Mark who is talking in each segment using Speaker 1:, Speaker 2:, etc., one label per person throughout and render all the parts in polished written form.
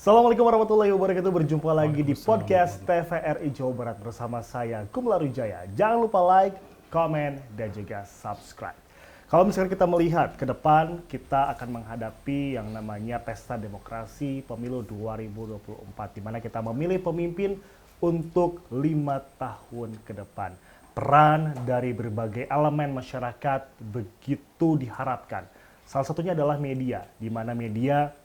Speaker 1: Assalamualaikum warahmatullahi wabarakatuh. Berjumpa lagi di podcast TVRI Jawa Barat bersama saya Kumlaru Jaya. Jangan lupa like, komen, dan juga subscribe. Kalau misalkan kita melihat ke depan, kita akan menghadapi yang namanya Pesta Demokrasi Pemilu 2024, di mana kita memilih pemimpin untuk 5 tahun ke depan. Peran dari berbagai elemen masyarakat begitu diharapkan. Salah satunya adalah media, di mana media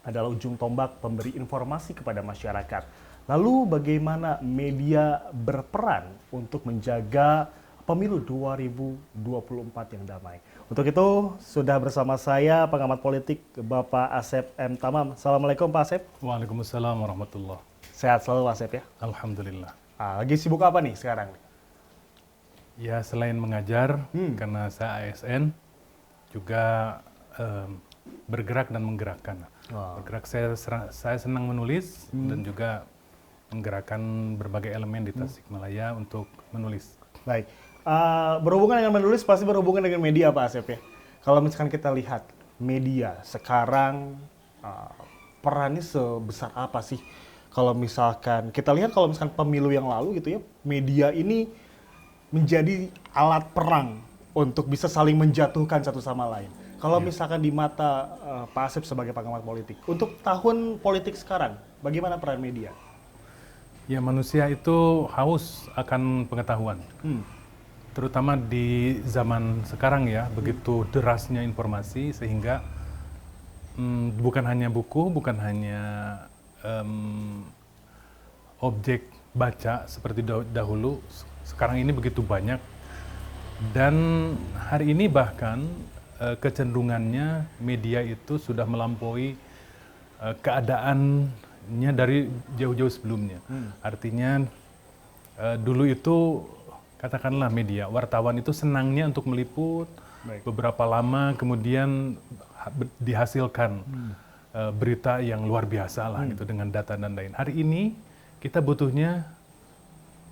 Speaker 1: adalah ujung tombak pemberi informasi kepada masyarakat. Lalu bagaimana media berperan untuk menjaga pemilu 2024 yang damai? Untuk itu sudah bersama saya pengamat politik Bapak Asep M. Tamam. Assalamualaikum Pak Asep.
Speaker 2: Waalaikumsalam warahmatullahi.
Speaker 1: Sehat selalu Pak Asep ya?
Speaker 2: Alhamdulillah.
Speaker 1: Lagi sibuk apa nih sekarang?
Speaker 2: Ya selain mengajar, karena saya ASN, juga bergerak dan menggerakkan. Bergerak, saya senang menulis dan juga menggerakkan berbagai elemen di Tasikmalaya untuk menulis.
Speaker 1: Baik, berhubungan dengan menulis pasti berhubungan dengan media Pak Asep ya. Kalau misalkan kita lihat media sekarang perannya sebesar apa sih? Kalau misalkan kita lihat kalau misalkan pemilu yang lalu gitu ya, media ini menjadi alat perang untuk bisa saling menjatuhkan satu sama lain. Kalau misalkan di mata Pak Asep sebagai pengamat politik, untuk tahun politik sekarang, bagaimana peran media?
Speaker 2: Ya manusia itu haus akan pengetahuan. Terutama di zaman sekarang ya, begitu derasnya informasi sehingga bukan hanya buku, bukan hanya objek baca seperti dahulu, sekarang ini begitu banyak. Dan hari ini bahkan kecenderungannya media itu sudah melampaui keadaannya dari jauh-jauh sebelumnya. Artinya dulu itu katakanlah media, wartawan itu senangnya untuk meliput. Beberapa lama kemudian dihasilkan berita yang luar biasa lah gitu dengan data dan lain. Hari ini kita butuhnya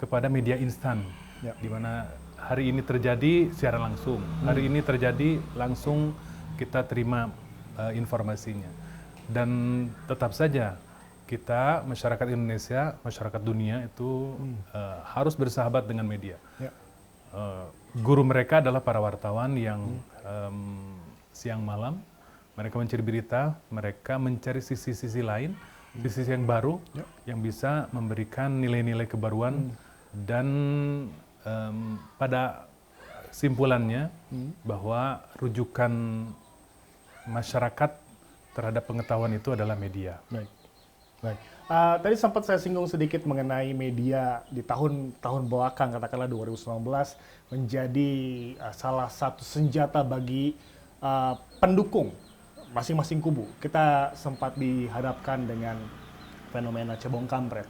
Speaker 2: kepada media instan, di mana hari ini terjadi secara langsung, hari ini terjadi langsung kita terima informasinya. Dan tetap saja kita, masyarakat Indonesia, masyarakat dunia itu harus bersahabat dengan media. Guru mereka adalah para wartawan yang siang malam, mereka mencari berita, mereka mencari sisi-sisi lain, sisi yang baru, yang bisa memberikan nilai-nilai kebaruan dan pada simpulannya bahwa rujukan masyarakat terhadap pengetahuan itu adalah media.
Speaker 1: Baik. Tadi sempat saya singgung sedikit mengenai media di tahun-tahun belakang, katakanlah 2019 menjadi salah satu senjata bagi pendukung masing-masing kubu. Kita sempat dihadapkan dengan fenomena cebong kampret.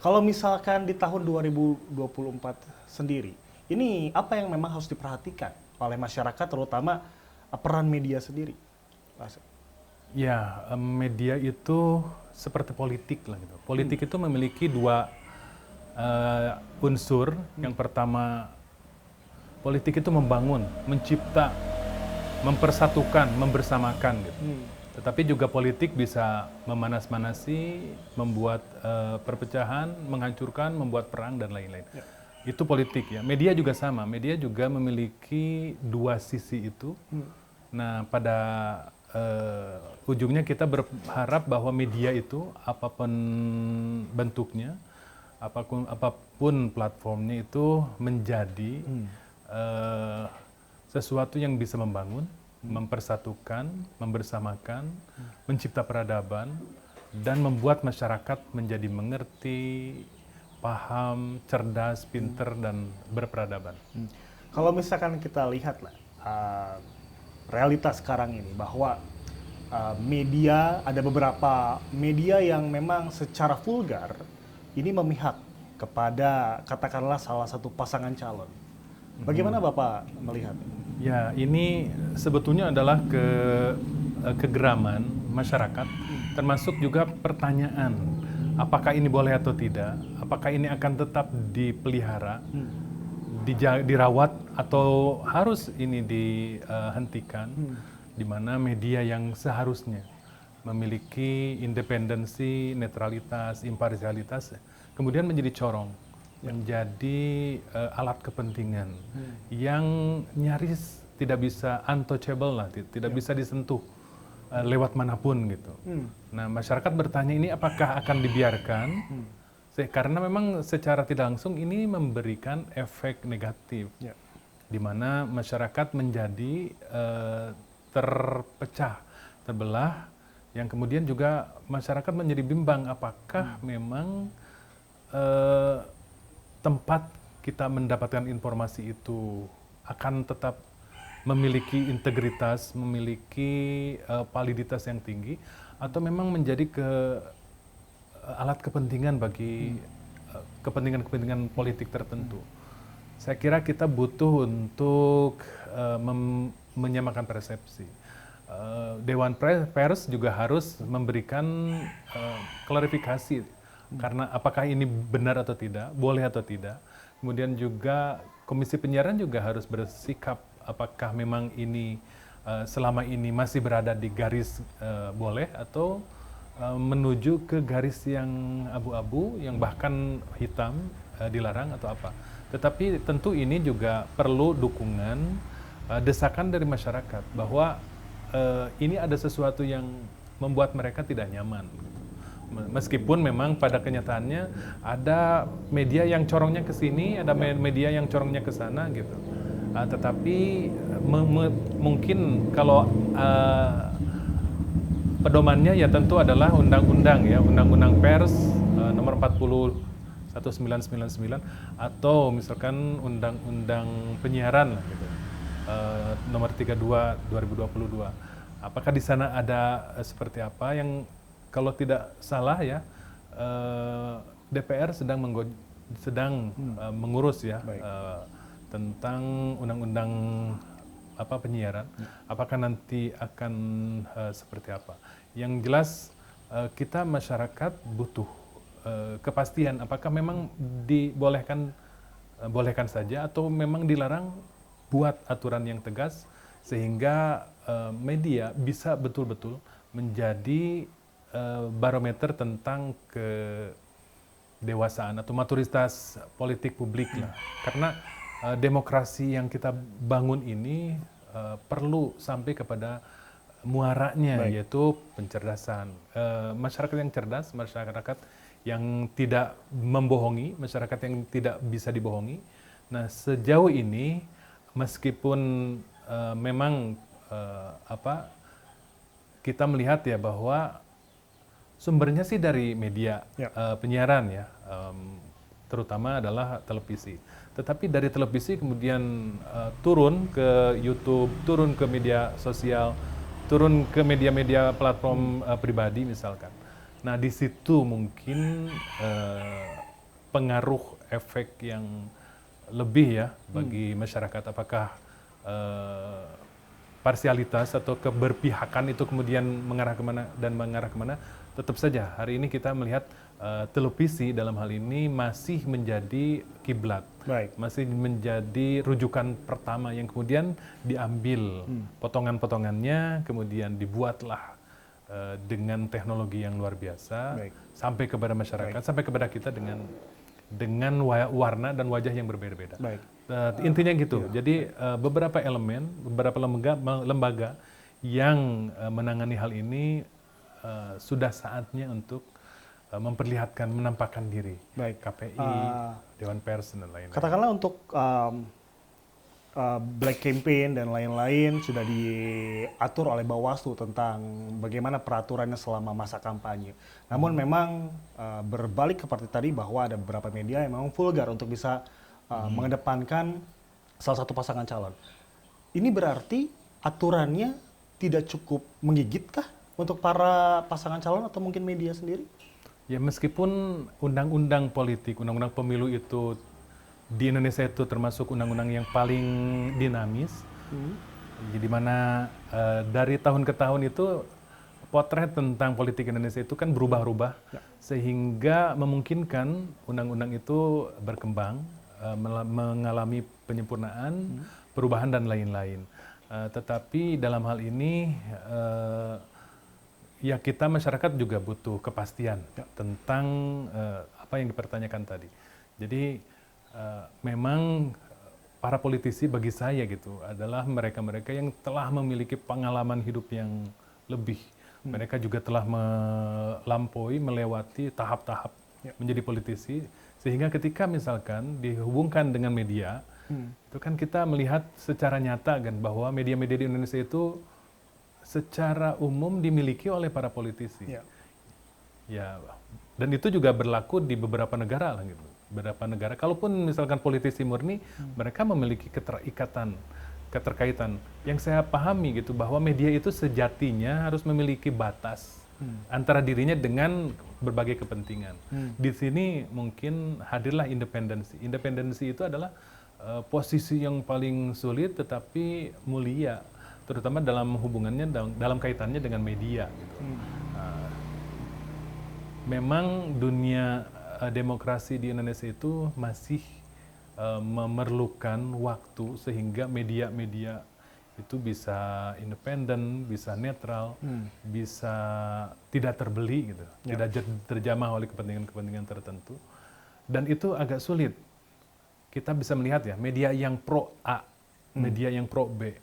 Speaker 1: Kalau misalkan di tahun 2024 sendiri, ini apa yang memang harus diperhatikan oleh masyarakat, terutama peran media sendiri?
Speaker 2: Ya, media itu seperti politik lah gitu. Politik itu memiliki dua unsur. Yang pertama, politik itu membangun, mencipta, mempersatukan, membersamakan gitu. Tetapi juga politik bisa memanas-manasi, membuat perpecahan, menghancurkan, membuat perang dan lain-lain. Itu politik ya. Media juga sama. Media juga memiliki dua sisi itu. Nah, pada ujungnya kita berharap bahwa media itu apapun bentuknya, apapun platformnya itu menjadi sesuatu yang bisa membangun, mempersatukan, membersamakan, mencipta peradaban, dan membuat masyarakat menjadi mengerti, paham, cerdas, pinter, dan berperadaban.
Speaker 1: Kalau misalkan kita lihat lah, realitas sekarang ini bahwa media, ada beberapa media yang memang secara vulgar ini memihak kepada katakanlah salah satu pasangan calon. Bagaimana Bapak melihat?
Speaker 2: Ya, ini sebetulnya adalah kegeraman masyarakat, termasuk juga pertanyaan, apakah ini boleh atau tidak? Apakah ini akan tetap dipelihara, dirawat, atau harus ini dihentikan? Di mana media yang seharusnya memiliki independensi, netralitas, imparsialitas, kemudian menjadi corong, menjadi alat kepentingan yang nyaris tidak bisa untouchable lah, tidak bisa disentuh lewat manapun gitu. Nah, masyarakat bertanya ini apakah akan dibiarkan? Karena memang secara tidak langsung ini memberikan efek negatif, di mana masyarakat menjadi terpecah, terbelah, yang kemudian juga masyarakat menjadi bimbang apakah memang tempat kita mendapatkan informasi itu akan tetap memiliki integritas, memiliki validitas yang tinggi, atau memang menjadi alat kepentingan bagi kepentingan-kepentingan politik tertentu. Saya kira kita butuh untuk menyamakan persepsi. Dewan Pers juga harus memberikan klarifikasi karena apakah ini benar atau tidak, boleh atau tidak. Kemudian juga Komisi Penyiaran juga harus bersikap apakah memang ini selama ini masih berada di garis boleh atau menuju ke garis yang abu-abu, yang bahkan hitam, dilarang atau apa. Tetapi tentu ini juga perlu dukungan, desakan dari masyarakat bahwa ini ada sesuatu yang membuat mereka tidak nyaman. Meskipun memang pada kenyataannya ada media yang corongnya ke sini, ada media yang corongnya ke sana gitu. Tetapi mungkin kalau pedomannya ya tentu adalah undang-undang ya, Undang-Undang Pers nomor 40 1999 atau misalkan Undang-Undang Penyiaran gitu, nomor 32 2022. Apakah di sana ada seperti apa yang kalau tidak salah ya DPR sedang mengurus ya tentang Undang-Undang penyiaran, apakah nanti akan seperti apa? Yang jelas kita masyarakat butuh kepastian apakah memang bolehkan saja atau memang dilarang, buat aturan yang tegas sehingga media bisa betul-betul menjadi barometer tentang kedewasaan atau maturitas politik publik lah. Karena demokrasi yang kita bangun ini perlu sampai kepada muaranya, yaitu pencerdasan. Masyarakat yang cerdas, masyarakat yang tidak membohongi, masyarakat yang tidak bisa dibohongi. Nah, sejauh ini meskipun memang kita melihat ya bahwa sumbernya sih dari media penyiaran ya, terutama adalah televisi. Tetapi dari televisi kemudian turun ke YouTube, turun ke media sosial, turun ke media-media platform pribadi misalkan. Nah, di situ mungkin pengaruh efek yang lebih ya bagi masyarakat. Apakah parsialitas atau keberpihakan itu kemudian mengarah kemana? Tetap saja hari ini kita melihat televisi dalam hal ini masih menjadi kiblat, masih menjadi rujukan pertama yang kemudian diambil potongan-potongannya, kemudian dibuatlah dengan teknologi yang luar biasa sampai kepada masyarakat, sampai kepada kita dengan warna dan wajah yang berbeda-beda. Intinya gitu. Jadi beberapa elemen, beberapa lembaga yang menangani hal ini sudah saatnya untuk memperlihatkan, menampakkan diri. KPI, Dewan Pers dan lain-lain.
Speaker 1: Katakanlah untuk Black Campaign dan lain-lain sudah diatur oleh Bawaslu tentang bagaimana peraturannya selama masa kampanye. Namun memang berbalik seperti tadi bahwa ada beberapa media yang memang vulgar untuk bisa mengedepankan salah satu pasangan calon. Ini berarti aturannya tidak cukup menggigit kah untuk para pasangan calon atau mungkin media sendiri?
Speaker 2: Ya, meskipun undang-undang politik, undang-undang pemilu itu di Indonesia itu termasuk undang-undang yang paling dinamis, jadi mana dari tahun ke tahun itu potret tentang politik Indonesia itu kan berubah-ubah, sehingga memungkinkan undang-undang itu berkembang, mengalami penyempurnaan, perubahan dan lain-lain. Tetapi dalam hal ini ya kita masyarakat juga butuh kepastian tentang apa yang dipertanyakan tadi. Jadi memang para politisi bagi saya gitu adalah mereka-mereka yang telah memiliki pengalaman hidup yang lebih. Mereka juga telah melewati tahap-tahap menjadi politisi, sehingga ketika misalkan dihubungkan dengan media, itu kan kita melihat secara nyata kan bahwa media-media di Indonesia itu secara umum dimiliki oleh para politisi. Ya, dan itu juga berlaku di beberapa negara lah gitu. Beberapa negara, kalaupun misalkan politisi murni, mereka memiliki keterkaitan. Yang saya pahami gitu bahwa media itu sejatinya harus memiliki batas antara dirinya dengan berbagai kepentingan. Di sini mungkin hadirlah independensi. Independensi itu adalah posisi yang paling sulit tetapi mulia, terutama dalam hubungannya dalam kaitannya dengan media. Gitu. Memang dunia demokrasi di Indonesia itu masih memerlukan waktu sehingga media-media itu bisa independen, bisa netral, bisa tidak terbeli gitu, tidak terjamah oleh kepentingan-kepentingan tertentu. Dan itu agak sulit. Kita bisa melihat ya, media yang pro A, media yang pro B,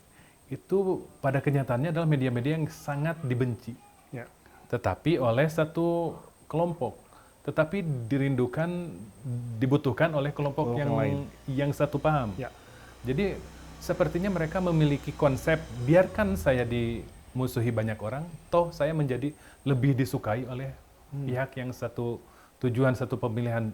Speaker 2: itu pada kenyataannya adalah media-media yang sangat dibenci. Tetapi oleh satu kelompok, tetapi dibutuhkan oleh kelompok yang satu paham. Jadi sepertinya mereka memiliki konsep, biarkan saya dimusuhi banyak orang, toh saya menjadi lebih disukai oleh pihak yang satu tujuan, satu pemilihan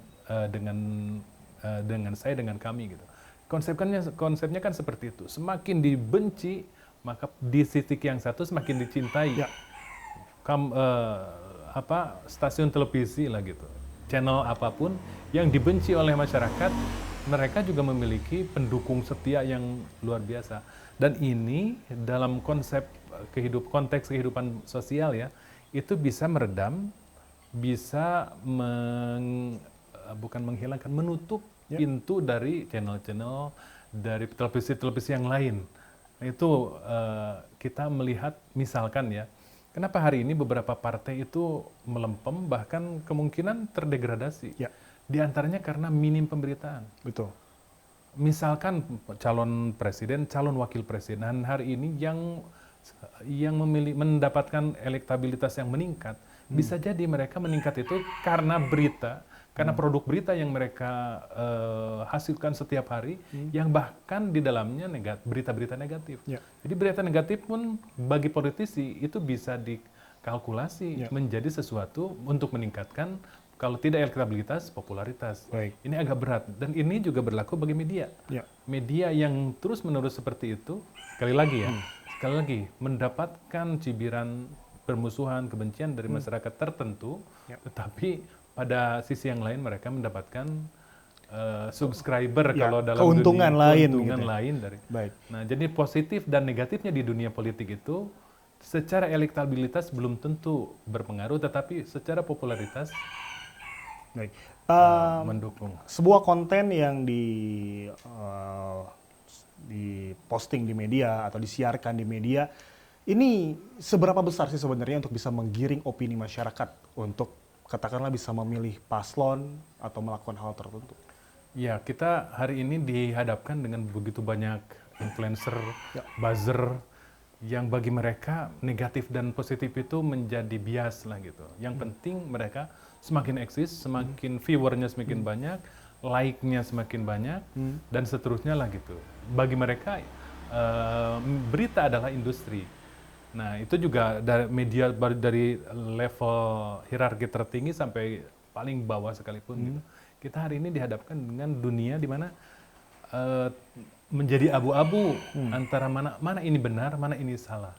Speaker 2: dengan saya, dengan kami gitu. Konsepnya kan seperti itu. Semakin dibenci, maka di titik yang satu semakin dicintai. Stasiun televisi lah gitu, channel apapun yang dibenci oleh masyarakat, mereka juga memiliki pendukung setia yang luar biasa. Dan ini dalam konteks kehidupan sosial ya, itu bisa meredam, bisa bukan menghilangkan, menutup pintu dari channel-channel dari televisi-televisi yang lain. Nah, itu kita melihat misalkan ya, kenapa hari ini beberapa partai itu melempem, bahkan kemungkinan terdegradasi. Di antaranya karena minim pemberitaan.
Speaker 1: Betul.
Speaker 2: Misalkan calon presiden, calon wakil presiden hari ini yang mendapatkan elektabilitas yang meningkat, bisa jadi mereka meningkat itu karena berita, karena produk berita yang mereka hasilkan setiap hari, yang bahkan di dalamnya berita-berita negatif. Jadi berita negatif pun bagi politisi itu bisa dikalkulasi menjadi sesuatu untuk meningkatkan, kalau tidak elektabilitas, popularitas. Ini agak berat, dan ini juga berlaku bagi media. Media yang terus-menerus seperti itu, sekali lagi mendapatkan cibiran permusuhan, kebencian dari masyarakat tertentu, tetapi pada sisi yang lain mereka mendapatkan subscriber kalau dalam
Speaker 1: keuntungan
Speaker 2: dunia,
Speaker 1: lain
Speaker 2: dari. Nah, jadi positif dan negatifnya di dunia politik itu secara elektabilitas belum tentu berpengaruh, tetapi secara popularitas mendukung.
Speaker 1: Sebuah konten yang diposting di media atau disiarkan di media, ini seberapa besar sih sebenarnya untuk bisa menggiring opini masyarakat untuk katakanlah bisa memilih paslon atau melakukan hal tertentu?
Speaker 2: Ya, kita hari ini dihadapkan dengan begitu banyak influencer, buzzer, yang bagi mereka negatif dan positif itu menjadi bias lah gitu. Yang penting mereka semakin eksis, semakin viewernya semakin banyak, like-nya semakin banyak, dan seterusnya lah gitu. Bagi mereka berita adalah industri. Nah, itu juga dari media dari level hierarki tertinggi sampai paling bawah sekalipun gitu. Kita hari ini dihadapkan dengan dunia di mana menjadi abu-abu antara mana ini benar, mana ini salah.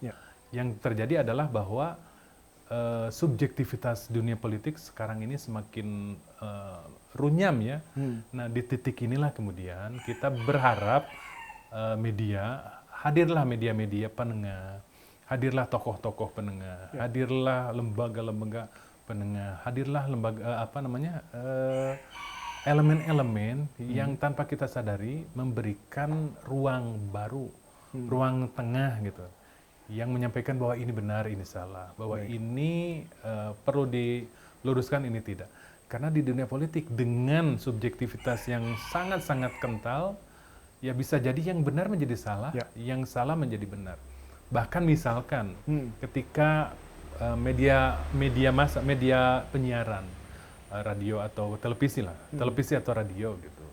Speaker 2: Yang terjadi adalah bahwa subjektivitas dunia politik sekarang ini semakin runyam ya. Nah, di titik inilah kemudian kita berharap hadirlah media-media penengah, hadirlah tokoh-tokoh penengah, hadirlah lembaga-lembaga penengah, hadirlah elemen-elemen yang tanpa kita sadari memberikan ruang baru, ruang tengah gitu, yang menyampaikan bahwa ini benar, ini salah, bahwa ini perlu diluruskan, ini tidak. Karena di dunia politik dengan subjektivitas yang sangat-sangat kental, ya bisa jadi yang benar menjadi salah, yang salah menjadi benar. Bahkan misalkan ketika media penyiaran, radio atau televisi lah, televisi atau radio gitu,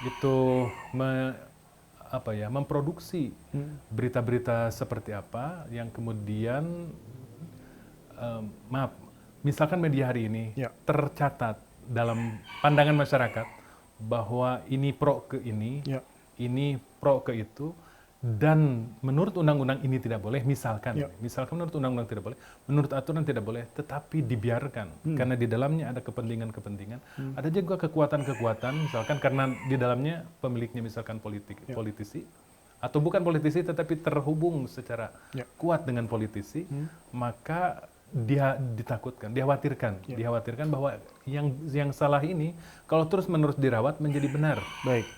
Speaker 2: itu memproduksi berita-berita seperti apa yang kemudian misalkan media hari ini tercatat dalam pandangan masyarakat bahwa ini pro ke ini pro ke itu, dan menurut undang-undang ini tidak boleh, misalkan menurut undang-undang tidak boleh, menurut aturan tidak boleh, tetapi dibiarkan karena di dalamnya ada kepentingan-kepentingan, ada juga kekuatan-kekuatan, misalkan karena di dalamnya pemiliknya misalkan politisi, atau bukan politisi tetapi terhubung secara kuat dengan politisi, maka dia dikhawatirkan bahwa yang salah ini kalau terus-menerus dirawat menjadi benar.
Speaker 1: Baik.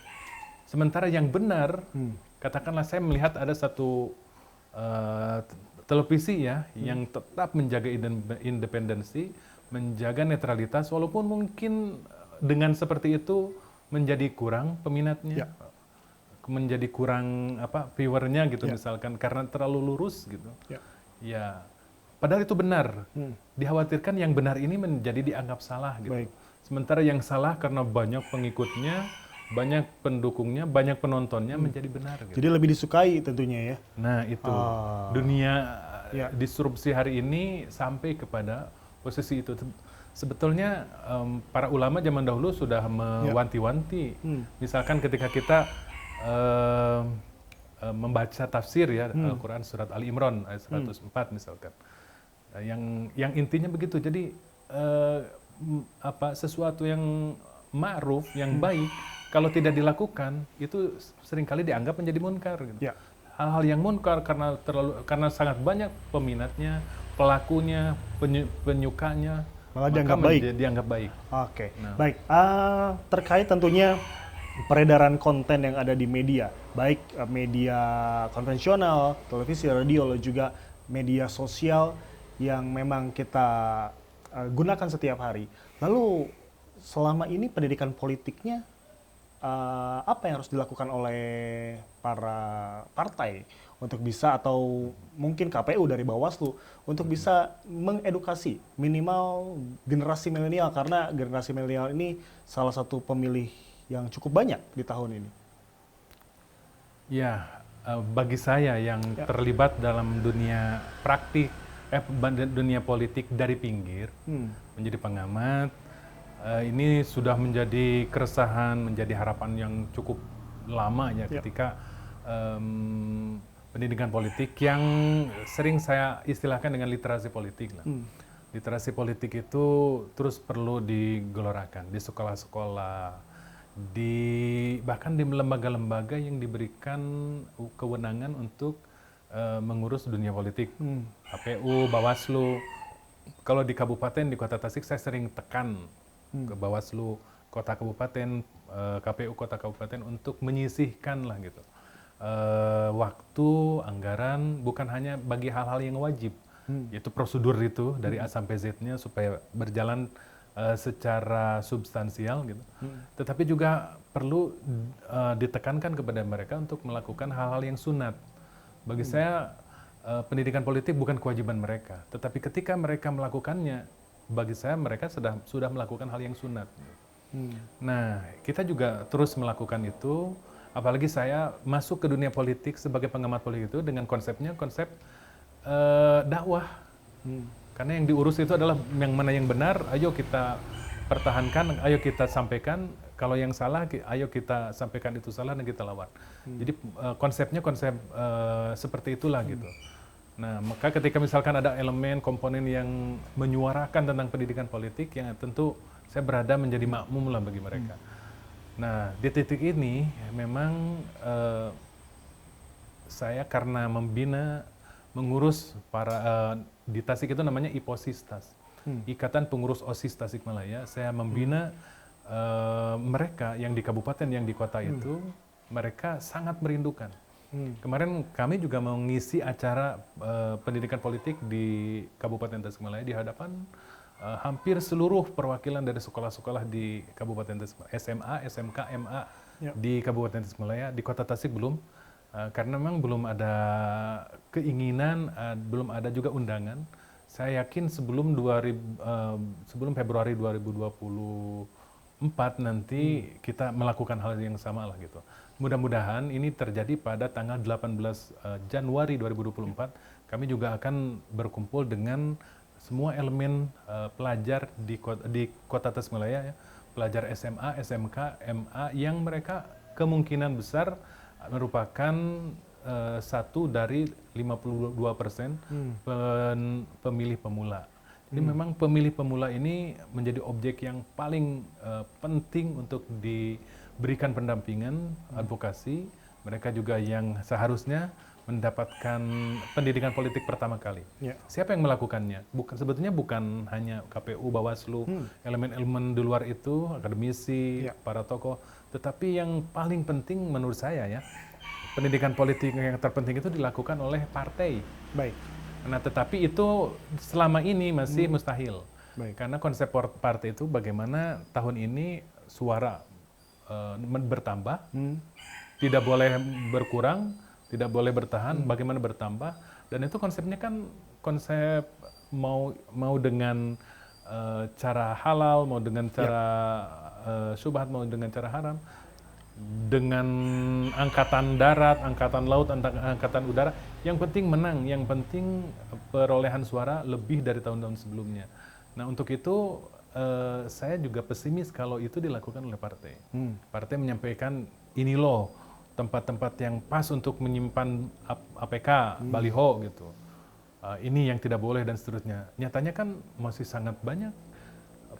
Speaker 2: Sementara yang benar, katakanlah saya melihat ada satu televisi yang tetap menjaga independensi, menjaga netralitas, walaupun mungkin dengan seperti itu menjadi kurang peminatnya, menjadi kurang viewernya gitu misalkan karena terlalu lurus gitu. Ya, padahal itu benar. Dikhawatirkan yang benar ini menjadi dianggap salah gitu. Sementara yang salah karena banyak pengikutnya, banyak pendukungnya, banyak penontonnya menjadi benar. Gitu.
Speaker 1: Jadi lebih disukai tentunya ya.
Speaker 2: Nah itu dunia disrupsi hari ini sampai kepada posisi itu. Sebetulnya para ulama zaman dahulu sudah mewanti-wanti. Misalkan ketika kita membaca tafsir Al-Quran surat Ali Imran ayat 104 misalkan, yang intinya begitu. Jadi sesuatu yang ma'ruf, yang baik, kalau tidak dilakukan itu seringkali dianggap menjadi munkar. Gitu. Hal-hal yang munkar karena sangat banyak peminatnya, pelakunya, penyukanya,
Speaker 1: malah
Speaker 2: dianggap baik.
Speaker 1: Oke. Baik. Terkait tentunya peredaran konten yang ada di media, baik media konvensional, televisi, radio, lalu juga media sosial yang memang kita gunakan setiap hari. Lalu selama ini pendidikan politiknya apa yang harus dilakukan oleh para partai untuk bisa, atau mungkin KPU dari Bawaslu untuk bisa mengedukasi minimal generasi milenial, karena generasi milenial ini salah satu pemilih yang cukup banyak di tahun ini.
Speaker 2: Ya, bagi saya yang terlibat dalam dunia praktik, dunia politik dari pinggir, menjadi pengamat, ini sudah menjadi keresahan, menjadi harapan yang cukup lama ketika pendidikan politik yang sering saya istilahkan dengan literasi politik. Literasi politik itu terus perlu digelorakan di sekolah-sekolah, bahkan di lembaga-lembaga yang diberikan kewenangan untuk mengurus dunia politik, KPU, Bawaslu. Kalau di kabupaten, di Kota Tasik, saya sering tekan ke Bawaslu Kota Kabupaten, KPU Kota Kabupaten untuk menyisihkan lah gitu waktu, anggaran, bukan hanya bagi hal-hal yang wajib, yaitu prosedur itu dari A sampai Z-nya supaya berjalan secara substansial gitu. Tetapi juga perlu ditekankan kepada mereka untuk melakukan hal-hal yang sunat. Bagi saya pendidikan politik bukan kewajiban mereka, tetapi ketika mereka melakukannya, bagi saya mereka sudah melakukan hal yang sunat. Nah, kita juga terus melakukan itu, apalagi saya masuk ke dunia politik sebagai pengamat politik itu dengan konsep dakwah. Karena yang diurus itu adalah yang mana yang benar, ayo kita pertahankan, ayo kita sampaikan. Kalau yang salah, ayo kita sampaikan itu salah dan kita lawan. Jadi konsepnya konsep seperti itulah gitu. Nah, maka ketika misalkan ada elemen, komponen yang menyuarakan tentang pendidikan politik, yang tentu saya berada menjadi makmum lah bagi mereka. Nah, di titik ini memang saya karena mengurus di Tasik itu namanya IPOSISTAS, Ikatan Pengurus OSIS Tasikmalaya. Saya membina mereka yang di kabupaten, yang di kota itu, mereka sangat merindukan Kemarin kami juga mengisi acara pendidikan politik di Kabupaten Tasikmalaya di hadapan hampir seluruh perwakilan dari sekolah-sekolah di Kabupaten Tasikmalaya, SMA, SMK, MA di Kabupaten Tasikmalaya. Di Kota Tasik belum, karena memang belum ada keinginan, belum ada juga undangan. Saya yakin sebelum Februari 2024 nanti kita melakukan hal yang sama lah gitu. Mudah-mudahan ini terjadi pada tanggal 18 Januari 2024. Kami juga akan berkumpul dengan semua elemen pelajar di Kota Tasikmalaya, ya, pelajar SMA, SMK, MA yang mereka kemungkinan besar merupakan satu dari 52% pemilih pemula. Jadi memang pemilih pemula ini menjadi objek yang paling penting untuk diberikan pendampingan, advokasi. Mereka juga yang seharusnya mendapatkan pendidikan politik pertama kali. Siapa yang melakukannya? Sebetulnya bukan hanya KPU, Bawaslu, elemen-elemen di luar itu, akademisi, para tokoh, tetapi yang paling penting menurut saya ya, pendidikan politik yang terpenting itu dilakukan oleh partai.
Speaker 1: Baik.
Speaker 2: Nah, tetapi itu selama ini masih mustahil. Karena konsep partai itu bagaimana tahun ini suara bertambah, tidak boleh berkurang, tidak boleh bertahan, bagaimana bertambah. Dan itu konsepnya kan konsep mau dengan cara halal, mau dengan cara syubhat, mau dengan cara haram, dengan angkatan darat, angkatan laut, angkatan udara, yang penting menang, yang penting perolehan suara lebih dari tahun-tahun sebelumnya. Nah, untuk itu saya juga pesimis kalau itu dilakukan oleh partai. Partai menyampaikan ini loh tempat-tempat yang pas untuk menyimpan APK, baliho gitu. Ini yang tidak boleh dan seterusnya. Nyatanya kan masih sangat banyak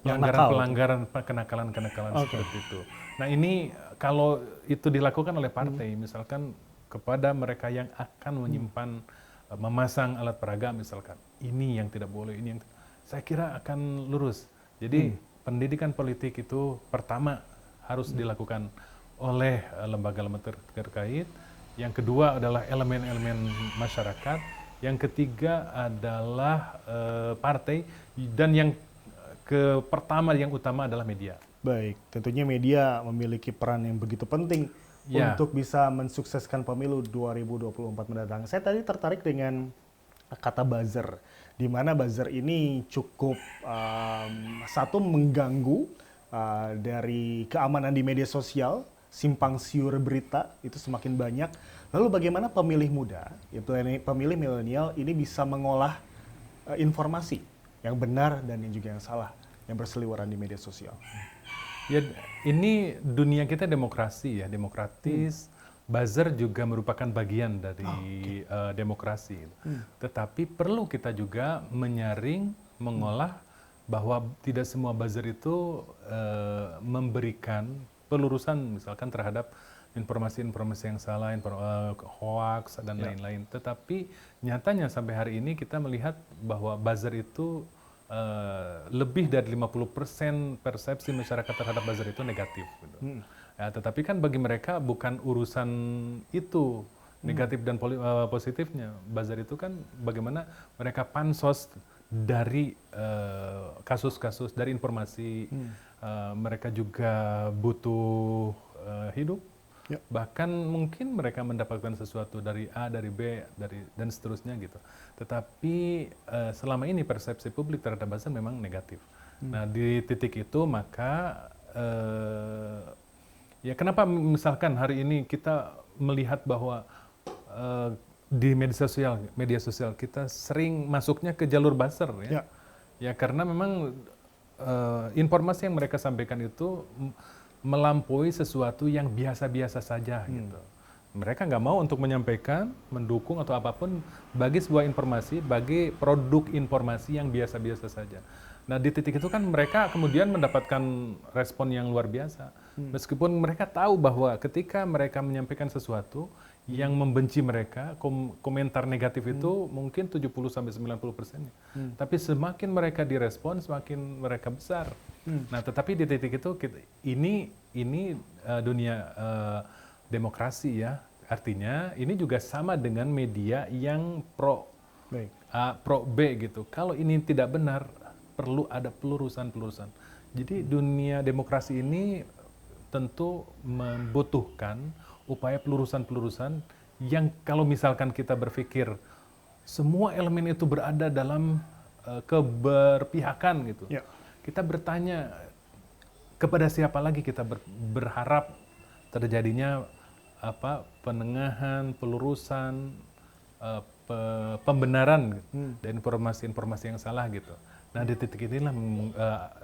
Speaker 2: pelanggaran, kenakalan seperti itu. Nah, ini kalau itu dilakukan oleh partai, misalkan kepada mereka yang akan menyimpan, memasang alat peraga misalkan, ini yang tidak boleh, ini yang saya kira akan lurus. Jadi pendidikan politik itu pertama harus dilakukan oleh lembaga-lembaga terkait. Yang kedua adalah elemen-elemen masyarakat. Yang ketiga adalah partai, dan yang pertama yang utama adalah media.
Speaker 1: Baik, tentunya media memiliki peran yang begitu penting untuk bisa mensukseskan pemilu 2024 mendatang. Saya tadi tertarik dengan kata buzzer, di mana buzzer ini cukup satu mengganggu dari keamanan di media sosial, simpang siur berita itu semakin banyak. Lalu bagaimana pemilih muda, pemilih milenial ini bisa mengolah informasi yang benar dan yang juga yang salah yang berseliweran di media sosial?
Speaker 2: Ya, ini dunia kita demokrasi ya, demokratis. Buzzer juga merupakan bagian dari demokrasi. Tetapi perlu kita juga menyaring, mengolah bahwa tidak semua buzzer itu memberikan pelurusan misalkan terhadap informasi-informasi yang salah, hoax dan lain-lain. Tetapi nyatanya sampai hari ini kita melihat bahwa buzzer itu lebih dari 50% persepsi masyarakat terhadap buzzer itu negatif. Gitu. Ya, tetapi kan bagi mereka bukan urusan itu negatif dan positifnya. Buzzer itu kan bagaimana mereka pansos dari kasus-kasus, dari informasi. Mereka juga butuh hidup. Bahkan mungkin mereka mendapatkan sesuatu dari A, dari B, dan seterusnya gitu. Tetapi selama ini persepsi publik terhadap buzzer memang negatif. Nah, di titik itu maka ya kenapa misalkan hari ini kita melihat bahwa di media sosial kita sering masuknya ke jalur buzzer ya. Ya karena memang informasi yang mereka sampaikan itu melampaui sesuatu yang biasa-biasa saja gitu. Mereka nggak mau untuk menyampaikan, mendukung atau apapun bagi sebuah informasi, bagi produk informasi yang biasa-biasa saja. Nah, di titik itu kan mereka kemudian mendapatkan respon yang luar biasa. Meskipun mereka tahu bahwa ketika mereka menyampaikan sesuatu yang membenci mereka, komentar negatif itu mungkin 70-90%. Tapi semakin mereka direspon, semakin mereka besar. Nah, tetapi di titik itu ini dunia demokrasi ya. Artinya ini juga sama dengan media yang pro
Speaker 1: Baik.
Speaker 2: A, pro B gitu. Kalau ini tidak benar, perlu ada pelurusan-pelurusan. Jadi dunia demokrasi ini tentu membutuhkan upaya pelurusan-pelurusan yang kalau misalkan kita berpikir semua elemen itu berada dalam keberpihakan gitu.
Speaker 1: Ya.
Speaker 2: Kita bertanya kepada siapa lagi kita berharap terjadinya penengahan, pelurusan, pembenaran dan informasi-informasi yang salah gitu. Nah di titik inilah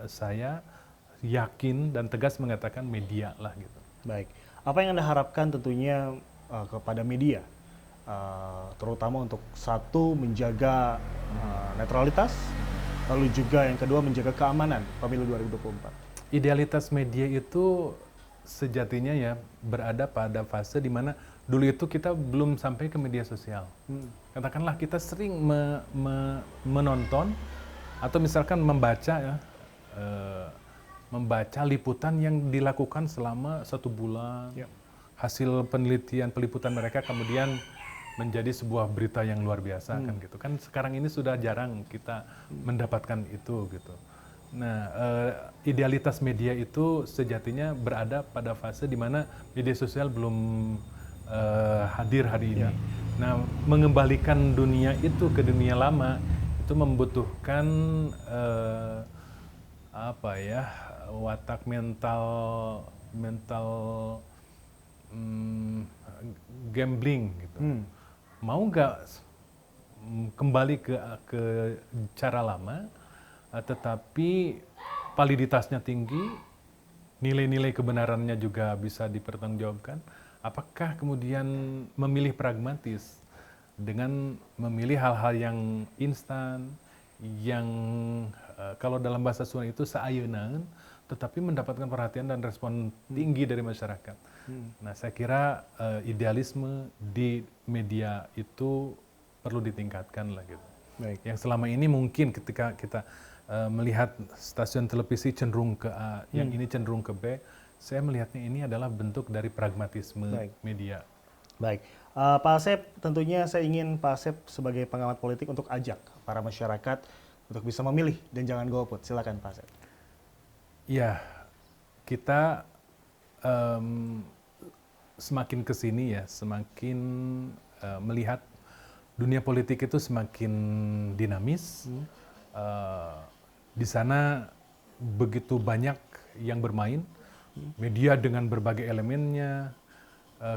Speaker 2: saya yakin dan tegas mengatakan media lah gitu.
Speaker 1: Baik. Apa yang Anda harapkan tentunya kepada media, terutama untuk satu menjaga netralitas, lalu juga yang kedua menjaga keamanan pemilu 2024.
Speaker 2: Idealitas media itu sejatinya ya berada pada fase di mana dulu itu kita belum sampai ke media sosial. Katakanlah kita sering menonton atau misalkan membaca ya, membaca liputan yang dilakukan selama 1 bulan.
Speaker 1: Ya.
Speaker 2: Hasil penelitian peliputan mereka kemudian menjadi sebuah berita yang luar biasa kan gitu. Kan sekarang ini sudah jarang kita mendapatkan itu gitu. Nah, idealitas media itu sejatinya berada pada fase di mana media sosial belum hadir hari ini. Nah, mengembalikan dunia itu ke dunia lama itu membutuhkan watak mental gambling gitu. Mau nggak kembali ke cara lama? Tetapi validitasnya tinggi, nilai-nilai kebenarannya juga bisa dipertanggungjawabkan. Apakah kemudian memilih pragmatis dengan memilih hal-hal yang instan, yang kalau dalam bahasa Sunda itu saayeunaeun, tetapi mendapatkan perhatian dan respon tinggi dari masyarakat. Nah, saya kira idealisme di media itu perlu ditingkatkan lah gitu.
Speaker 1: Baik.
Speaker 2: Yang selama ini mungkin ketika kita melihat stasiun televisi cenderung ke A, yang ini cenderung ke B, saya melihatnya ini adalah bentuk dari pragmatisme media.
Speaker 1: Baik, Pak Asep, tentunya saya ingin Pak Asep sebagai pengamat politik untuk ajak para masyarakat untuk bisa memilih dan jangan golput. Silakan Pak Asep.
Speaker 2: Ya, kita semakin kesini ya, semakin melihat dunia politik itu semakin dinamis. Di sana begitu banyak yang bermain, media dengan berbagai elemennya,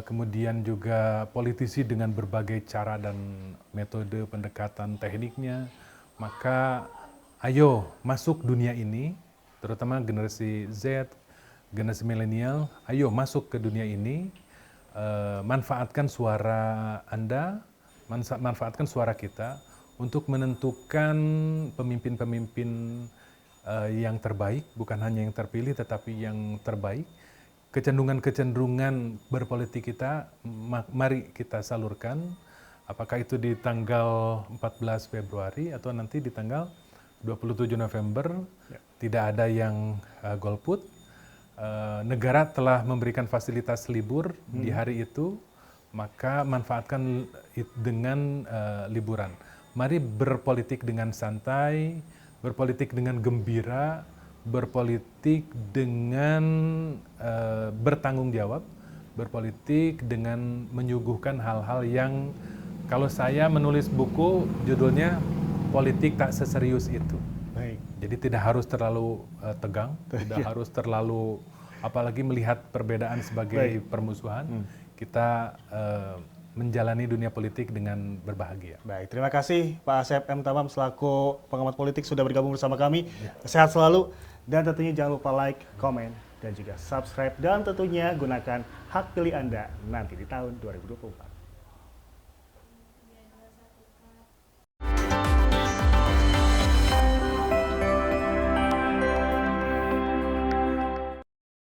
Speaker 2: kemudian juga politisi dengan berbagai cara dan metode pendekatan tekniknya. Maka ayo masuk dunia ini, terutama generasi Z, generasi milenial, ayo masuk ke dunia ini, manfaatkan suara Anda, manfaatkan suara kita untuk menentukan pemimpin-pemimpin yang terbaik, bukan hanya yang terpilih tetapi yang terbaik. Kecenderungan-kecenderungan berpolitik kita, mari kita salurkan, apakah itu di tanggal 14 Februari atau nanti di tanggal 27 November, tidak ada yang golput. Negara telah memberikan fasilitas libur di hari itu, maka manfaatkan dengan liburan. Mari berpolitik dengan santai, berpolitik dengan gembira, berpolitik dengan bertanggung jawab, berpolitik dengan menyuguhkan hal-hal yang kalau saya menulis buku judulnya Politik Tak Seserius Itu.
Speaker 1: Baik.
Speaker 2: Jadi tidak harus terlalu tegang, tidak harus terlalu apalagi melihat perbedaan sebagai permusuhan. Kita menjalani dunia politik dengan berbahagia.
Speaker 1: Baik, terima kasih Pak Asep M. Tamam selaku pengamat politik sudah bergabung bersama kami. Sehat selalu dan tentunya jangan lupa like, komen, dan juga subscribe dan tentunya gunakan hak pilih Anda nanti di tahun 2024.